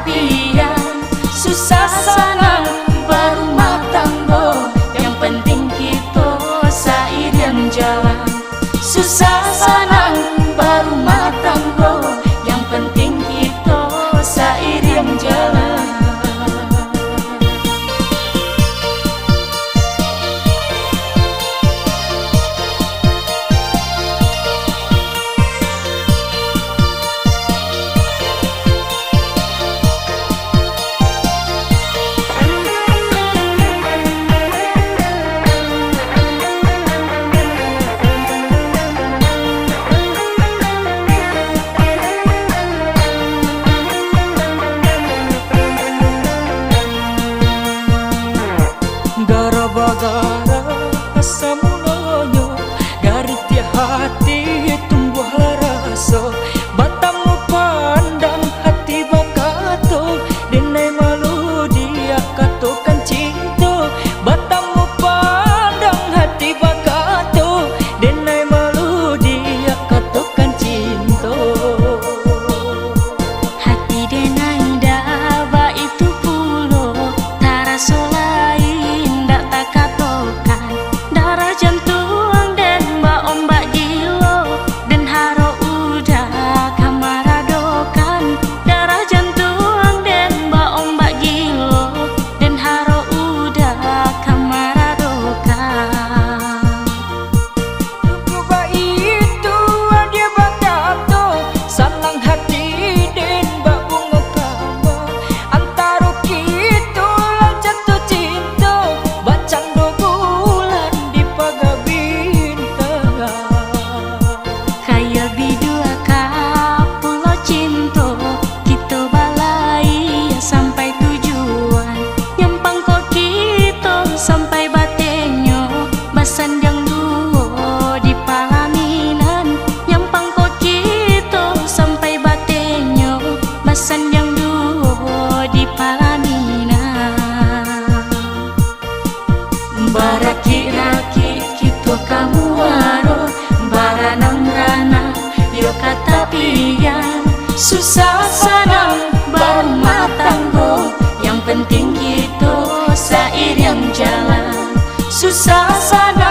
pian, susah senang berumah tangga, yang penting kita seiring jalan. Susah senang berumah tangga, yang penting kita seiring jalan. Gara-gara asa mulanya gariti hati tumbuh rasa, batamu pandang hati bakato, denai malu dia katakan cinta. Batamu pandang hati bakato, denai malu dia katakan cinta. Hati denai daba itu pulo taraso lain dak tak katokan, darah jantung dan mbak ombak gilo dan haro udah kamaradokan. Darah jantung dan mbak ombak gilo dan haro udah kamaradokan. Coba itu dia bakato salang hati den mbak bunga kama, antara kita lang jatuh cinta, bacang 2 bulan di pagar bintang. Kaya bidua ka pulau cinta, kita balai sampai tujuan. Nyampang kok kita sampai batenyo, basandang duo di palaminan. Nyampang kok kita sampai batenyo, basandang duo di palaminan. Baraki-raki kita kamu waro, baranang rana yo kata pian. Susah senang berumah tangga, yang penting kita seiring jalan. Susah senang